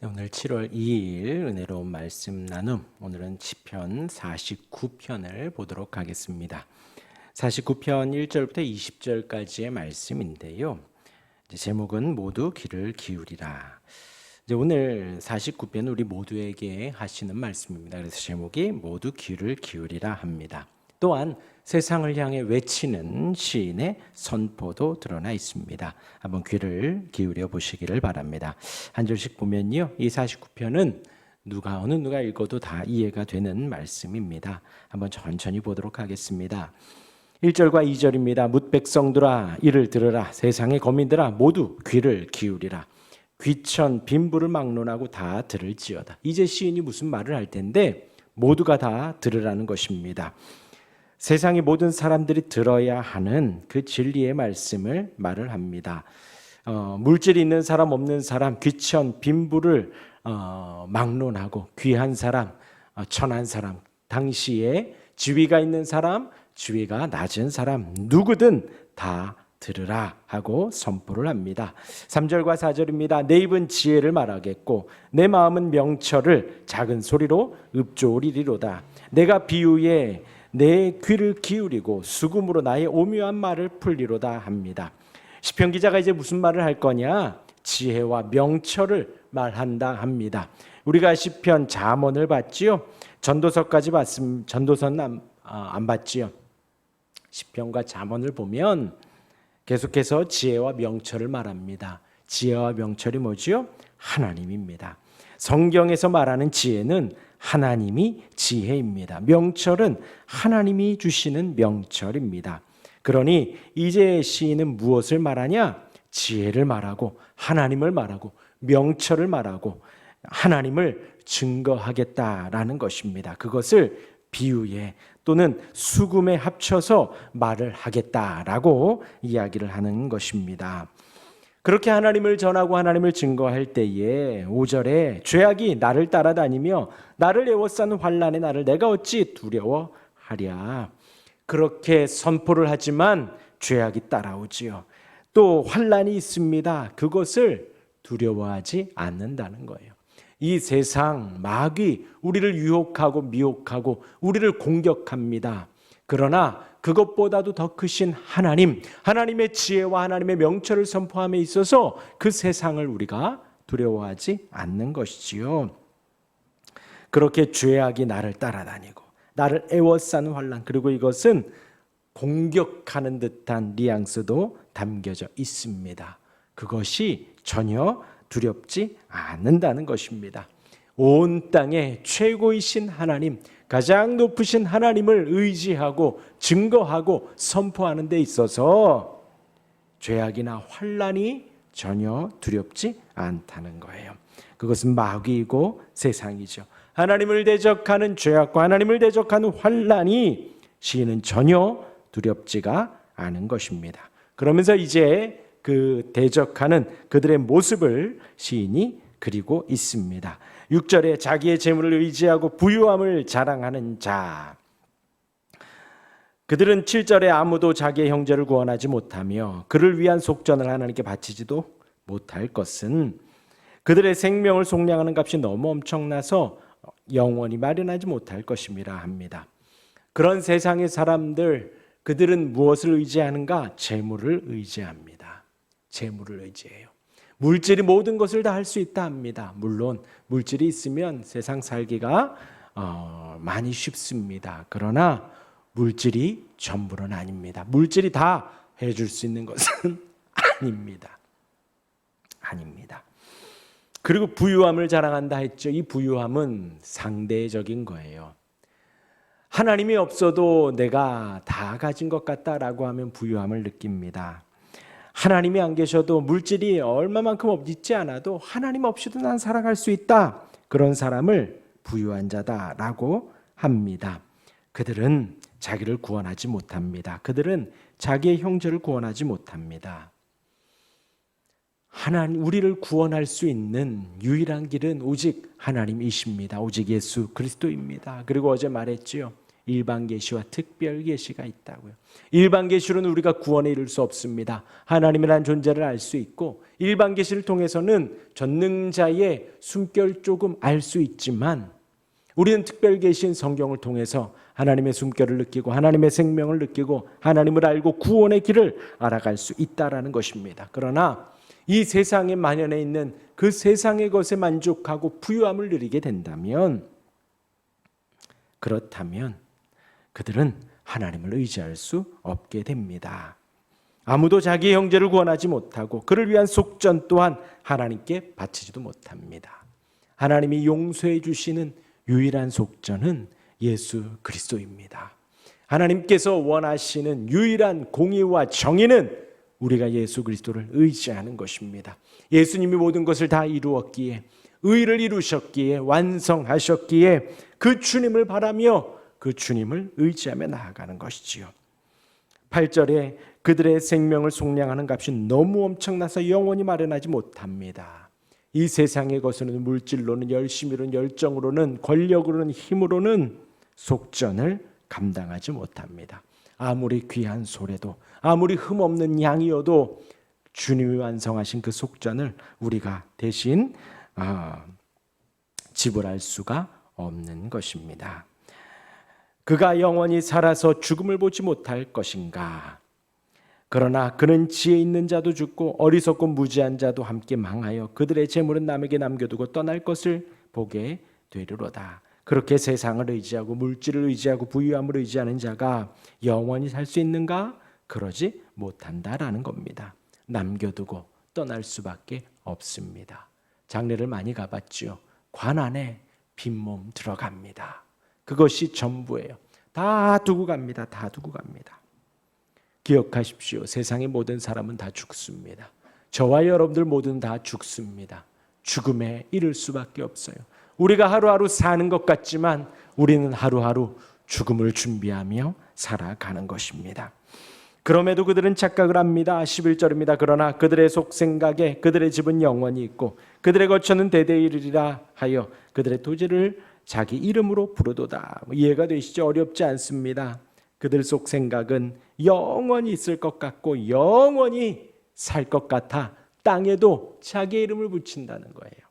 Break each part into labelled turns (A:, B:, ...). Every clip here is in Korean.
A: 오늘 7월 2일 은혜로운 말씀 나눔, 오늘은 시편 49편을 보도록 하겠습니다. 49편 1절부터 20절까지의 말씀인데요. 제목은 모두 귀를 기울이라. 오늘 49편은 우리 모두에게 하시는 말씀입니다. 그래서 제목이 모두 귀를 기울이라 합니다. 또한 세상을 향해 외치는 시인의 선포도 드러나 있습니다. 한번 귀를 기울여 보시기를 바랍니다. 한 절씩 보면요, 이 49편은 어느 누가 읽어도 다 이해가 되는 말씀입니다. 한번 천천히 보도록 하겠습니다. 1절과 2절입니다. 뭇 백성들아 이를 들으라. 세상의 거민들아 모두 귀를 기울이라. 귀천 빈부를 막론하고 다 들을지어다. 이제 시인이 무슨 말을 할 텐데 모두가 다 들으라는 것입니다. 세상의 모든 사람들이 들어야 하는 그 진리의 말씀을 말을 합니다. 물질이 있는 사람 없는 사람, 귀천 빈부를 막론하고 귀한 사람, 천한 사람, 당시에 지위가 있는 사람, 지위가 낮은 사람 누구든 다 들으라 하고 선포를 합니다. 3절과 4절입니다. 내 입은 지혜를 말하겠고 내 마음은 명철을 작은 소리로 읊조리리로다. 내가 비유에 내 귀를 기울이고 수금으로 나의 오묘한 말을 풀리로다 합니다. 시편 기자가 이제 무슨 말을 할 거냐? 지혜와 명철을 말한다 합니다. 우리가 시편 잠언을 봤지요. 전도서까지 봤으면 전도서는 안 봤지요. 시편과 잠언을 보면 계속해서 지혜와 명철을 말합니다. 지혜와 명철이 뭐지요? 하나님입니다. 성경에서 말하는 지혜는 하나님이 지혜입니다. 명철은 하나님이 주시는 명철입니다. 그러니 이제 시인은 무엇을 말하냐? 지혜를 말하고 하나님을 말하고 명철을 말하고 하나님을 증거하겠다라는 것입니다. 그것을 비유에 또는 수금에 합쳐서 말을 하겠다라고 이야기를 하는 것입니다. 그렇게 하나님을 전하고 하나님을 증거할 때에 5절에 죄악이 나를 따라다니며 나를 에워싸는 환난에 나를 내가 어찌 두려워하랴. 그렇게 선포를 하지만 죄악이 따라오지요. 또 환난이 있습니다. 그것을 두려워하지 않는다는 거예요. 이 세상 마귀 우리를 유혹하고 미혹하고 우리를 공격합니다. 그러나 그것보다도 더 크신 하나님, 하나님의 지혜와 하나님의 명철을 선포함에 있어서 그 세상을 우리가 두려워하지 않는 것이지요. 그렇게 죄악이 나를 따라다니고 나를 에워싸는 환난, 그리고 이것은 공격하는 듯한 뉘앙스도 담겨져 있습니다. 그것이 전혀 두렵지 않는다는 것입니다. 온 땅의 최고이신 하나님, 가장 높으신 하나님을 의지하고 증거하고 선포하는 데 있어서 죄악이나 환난이 전혀 두렵지 않다는 거예요. 그것은 마귀이고 세상이죠. 하나님을 대적하는 죄악과 하나님을 대적하는 환난이 시인은 전혀 두렵지가 않은 것입니다. 그러면서 이제 그 대적하는 그들의 모습을 시인이 그리고 있습니다. 6절에 자기의 재물을 의지하고 부유함을 자랑하는 자. 그들은 7절에 아무도 자기의 형제를 구원하지 못하며 그를 위한 속전을 하나님께 바치지도 못할 것은 그들의 생명을 속량하는 값이 너무 엄청나서 영원히 마련하지 못할 것임이라 합니다. 그런 세상의 사람들, 그들은 무엇을 의지하는가? 재물을 의지합니다. 재물을 의지해요. 물질이 모든 것을 다 할 수 있다 합니다. 물론 물질이 있으면 세상 살기가 많이 쉽습니다. 그러나 물질이 전부는 아닙니다. 물질이 다 해줄 수 있는 것은 아닙니다. 아닙니다. 그리고 부유함을 자랑한다 했죠. 이 부유함은 상대적인 거예요. 하나님이 없어도 내가 다 가진 것 같다라고 하면 부유함을 느낍니다. 하나님이 안 계셔도 물질이 얼마만큼 있지 않아도 하나님 없이도 난 살아갈 수 있다. 그런 사람을 부유한 자다라고 합니다. 그들은 자기를 구원하지 못합니다. 그들은 자기의 형제를 구원하지 못합니다. 하나님, 우리를 구원할 수 있는 유일한 길은 오직 하나님이십니다. 오직 예수 그리스도입니다. 그리고 어제 말했지요. 일반 계시와 특별 계시가 있다고요. 일반 계시로는 우리가 구원에 이를 수 없습니다. 하나님이라는 존재를 알 수 있고, 일반 계시를 통해서는 전능자의 숨결 조금 알 수 있지만, 우리는 특별 계시인 성경을 통해서 하나님의 숨결을 느끼고 하나님의 생명을 느끼고 하나님을 알고 구원의 길을 알아갈 수 있다라는 것입니다. 그러나 이 세상에 만연해 있는 그 세상의 것에 만족하고 부유함을 누리게 된다면, 그렇다면 그들은 하나님을 의지할 수 없게 됩니다. 아무도 자기의 형제를 구원하지 못하고 그를 위한 속전 또한 하나님께 바치지도 못합니다. 하나님이 용서해 주시는 유일한 속전은 예수 그리스도입니다. 하나님께서 원하시는 유일한 공의와 정의는 우리가 예수 그리스도를 의지하는 것입니다. 예수님이 모든 것을 다 이루었기에, 의를 이루셨기에, 완성하셨기에 그 주님을 바라며 그 주님을 의지하며 나아가는 것이지요. 8절에 그들의 생명을 속량하는 값이 너무 엄청나서 영원히 마련하지 못합니다. 이 세상의 것으로는, 물질로는, 열심히로는, 열정으로는, 권력으로는, 힘으로는 속전을 감당하지 못합니다. 아무리 귀한 소래도, 아무리 흠없는 양이어도 주님이 완성하신 그 속전을 우리가 대신 지불할 수가 없는 것입니다. 그가 영원히 살아서 죽음을 보지 못할 것인가? 그러나 그는 지혜 있는 자도 죽고 어리석고 무지한 자도 함께 망하여 그들의 재물은 남에게 남겨두고 떠날 것을 보게 되리로다. 그렇게 세상을 의지하고 물질을 의지하고 부유함을 의지하는 자가 영원히 살 수 있는가? 그러지 못한다라는 겁니다. 남겨두고 떠날 수밖에 없습니다. 장례를 많이 가봤죠. 관 안에 빈몸 들어갑니다. 그것이 전부예요. 다 두고 갑니다. 다 두고 갑니다. 기억하십시오. 세상의 모든 사람은 다 죽습니다. 저와 여러분들 모두는 다 죽습니다. 죽음에 이를 수밖에 없어요. 우리가 하루하루 사는 것 같지만 우리는 하루하루 죽음을 준비하며 살아가는 것입니다. 그럼에도 그들은 착각을 합니다. 11절입니다. 그러나 그들의 속생각에 그들의 집은 영원히 있고 그들의 거처는 대대에 이르리라 하여 그들의 토지를 자기 이름으로 부르도다. 이해가 되시죠? 어렵지 않습니다. 그들 속생각은 영원히 있을 것 같고 영원히 살 것 같아 땅에도 자기 이름을 붙인다는 거예요.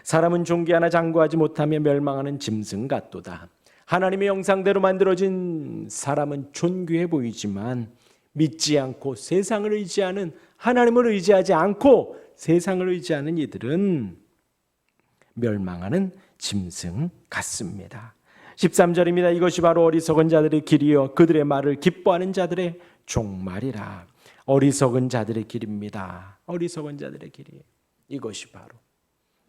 A: 사람은 존귀하나 장구하지 못하며 멸망하는 짐승 같도다. 하나님의 형상대로 만들어진 사람은 존귀해 보이지만 믿지 않고 세상을 의지하는, 하나님을 의지하지 않고 세상을 의지하는 이들은 멸망하는 짐승 같습니다. 13절입니다. 이것이 바로 어리석은 자들의 길이요 그들의 말을 기뻐하는 자들의 종말이라. 어리석은 자들의 길입니다. 어리석은 자들의 길이에요. 이것이 바로.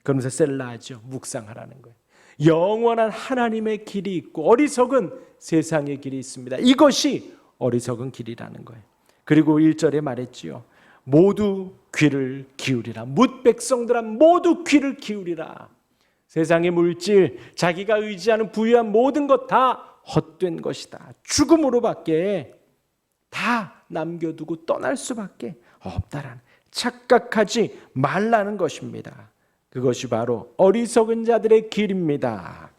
A: 그러면서 셀라하죠. 묵상하라는 거예요. 영원한 하나님의 길이 있고 어리석은 세상의 길이 있습니다. 이것이 어리석은 길이라는 거예요. 그리고 1절에 말했지요. 모두 귀를 기울이라. 뭇 백성들아 모두 귀를 기울이라. 세상의 물질, 자기가 의지하는 부유한 모든 것 다 헛된 것이다. 죽음으로밖에 다 남겨두고 떠날 수밖에 없다라는, 착각하지 말라는 것입니다. 그것이 바로 어리석은 자들의 길입니다.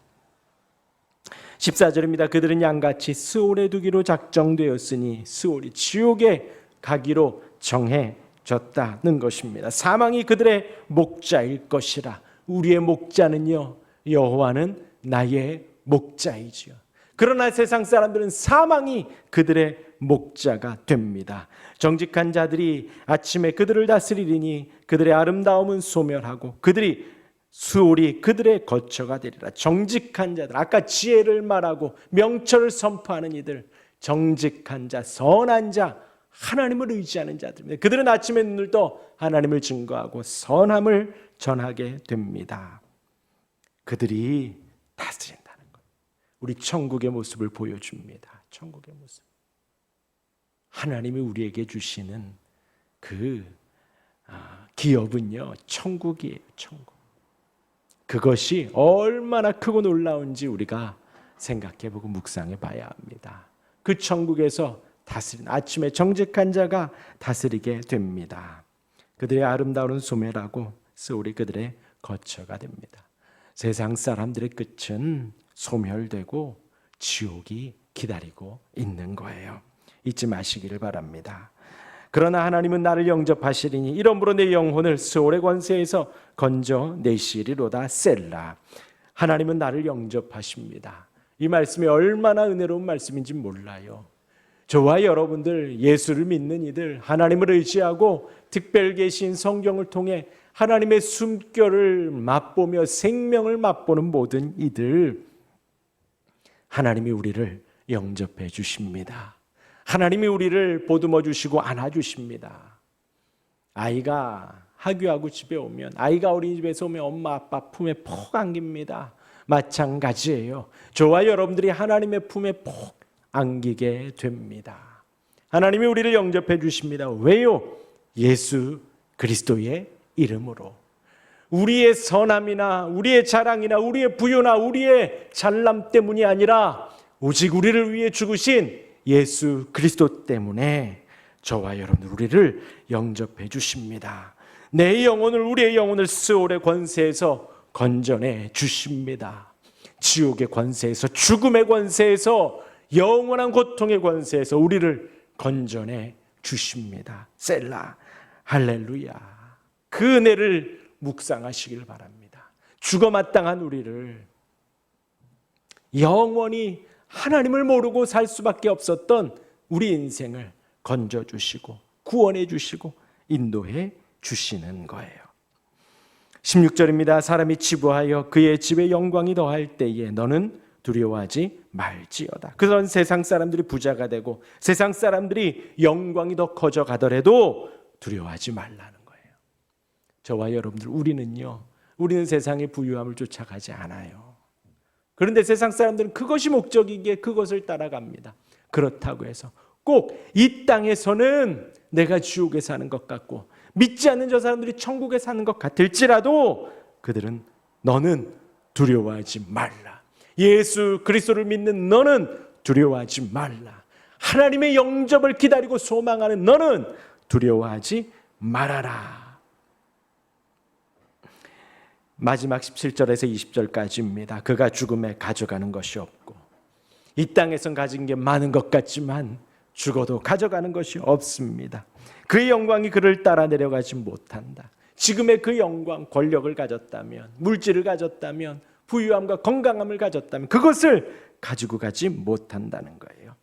A: 14절입니다. 그들은 양같이 스올에 두기로 작정되었으니 스올이 지옥에 가기로 정해졌다는 것입니다. 사망이 그들의 목자일 것이라. 우리의 목자는요, 여호와는 나의 목자이지요. 그러나 세상 사람들은 사망이 그들의 목자가 됩니다. 정직한 자들이 아침에 그들을 다스리리니 그들의 아름다움은 소멸하고 그들이 수월이 그들의 거처가 되리라. 정직한 자들, 아까 지혜를 말하고 명철을 선포하는 이들, 정직한 자, 선한 자, 하나님을 의지하는 자들입니다. 그들은 아침에 눈을 떠 하나님을 증거하고 선함을 전하게 됩니다. 그들이 다스린다는 것. 우리 천국의 모습을 보여줍니다. 천국의 모습. 하나님이 우리에게 주시는 그 기업은요, 천국이에요. 천국. 그것이 얼마나 크고 놀라운지 우리가 생각해보고 묵상해봐야 합니다. 그 천국에서 다스린, 아침에 정직한 자가 다스리게 됩니다. 그들의 아름다운 소멸하고 스올이 그들의 거처가 됩니다. 세상 사람들의 끝은 소멸되고 지옥이 기다리고 있는 거예요. 잊지 마시기를 바랍니다. 그러나 하나님은 나를 영접하시리니 이러므로 내 영혼을 스올의 권세에서 건져내시리로다. 셀라. 하나님은 나를 영접하십니다. 이 말씀이 얼마나 은혜로운 말씀인지 몰라요. 저와 여러분들, 예수를 믿는 이들, 하나님을 의지하고 특별 계신 성경을 통해 하나님의 숨결을 맛보며 생명을 맛보는 모든 이들, 하나님이 우리를 영접해 주십니다. 하나님이 우리를 보듬어 주시고 안아 주십니다. 아이가 학교하고 집에 오면, 아이가 어린이집에서 오면 엄마 아빠 품에 푹 안깁니다. 마찬가지예요. 저와 여러분들이 하나님의 품에 푹 안기게 됩니다. 하나님이 우리를 영접해 주십니다. 왜요? 예수 그리스도의 이름으로. 우리의 선함이나 우리의 자랑이나 우리의 부요나 우리의 잘남 때문이 아니라 오직 우리를 위해 죽으신 예수 그리스도 때문에 저와 여러분 우리를 영접해 주십니다. 내 영혼을, 우리의 영혼을 스올의 권세에서 건져내 주십니다. 지옥의 권세에서, 죽음의 권세에서, 영원한 고통의 권세에서 우리를 건져내 주십니다. 셀라. 할렐루야. 그 은혜를 묵상하시길 바랍니다. 죽어 마땅한 우리를, 영원히 하나님을 모르고 살 수밖에 없었던 우리 인생을 건져주시고 구원해 주시고 인도해 주시는 거예요. 16절입니다. 사람이 치부하여 그의 집에 영광이 더할 때에 너는 두려워하지 말지어다. 그런 세상 사람들이 부자가 되고 세상 사람들이 영광이 더 커져 가더라도 두려워하지 말라는 거예요. 저와 여러분들, 우리는 세상의 부유함을 쫓아가지 않아요. 그런데 세상 사람들은 그것이 목적이기에 그것을 따라갑니다. 그렇다고 해서 꼭 이 땅에서는 내가 지옥에 사는 것 같고 믿지 않는 저 사람들이 천국에 사는 것 같을지라도 그들은 너는 두려워하지 말라. 예수 그리스도를 믿는 너는 두려워하지 말라. 하나님의 영접을 기다리고 소망하는 너는 두려워하지 말아라. 마지막 17절에서 20절까지입니다. 그가 죽음에 가져가는 것이 없고 이 땅에선 가진 게 많은 것 같지만 죽어도 가져가는 것이 없습니다. 그의 영광이 그를 따라 내려가지 못한다. 지금의 그 영광, 권력을 가졌다면, 물질을 가졌다면, 부유함과 건강함을 가졌다면 그것을 가지고 가지 못한다는 거예요.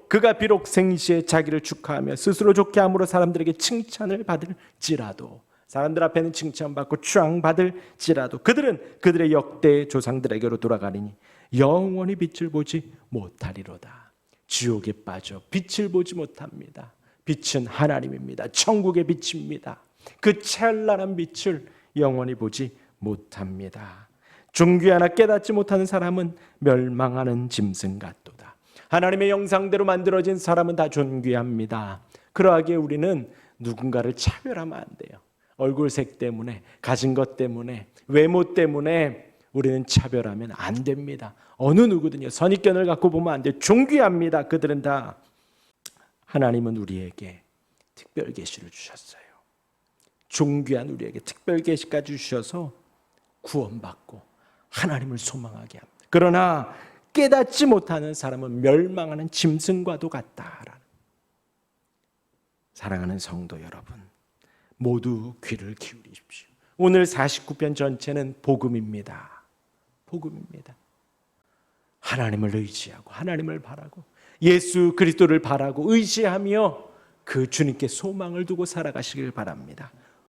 A: 그가 비록 생시에 자기를 축하하며 스스로 좋게 함으로 사람들에게 칭찬을 받을지라도, 사람들 앞에는 칭찬받고 추앙받을지라도 그들은 그들의 역대 조상들에게로 돌아가리니 영원히 빛을 보지 못하리로다. 지옥에 빠져 빛을 보지 못합니다. 빛은 하나님입니다. 천국의 빛입니다. 그 찬란한 빛을 영원히 보지 못합니다. 존귀하나 깨닫지 못하는 사람은 멸망하는 짐승 같도다. 하나님의 형상대로 만들어진 사람은 다 존귀합니다. 그러하기에 우리는 누군가를 차별하면 안 돼요. 얼굴색 때문에, 가진 것 때문에, 외모 때문에 우리는 차별하면 안 됩니다. 어느 누구든요. 선입견을 갖고 보면 안 돼요. 존귀합니다. 그들은 다. 하나님은 우리에게 특별 계시를 주셨어요. 존귀한 우리에게 특별 계시까지 주셔서 구원받고 하나님을 소망하게 합니다. 그러나 깨닫지 못하는 사람은 멸망하는 짐승과도 같다라는. 사랑하는 성도 여러분, 모두 귀를 기울이십시오. 오늘 49편 전체는 복음입니다. 복음입니다. 하나님을 의지하고 하나님을 바라고 예수 그리스도를 바라고 의지하며 그 주님께 소망을 두고 살아가시길 바랍니다.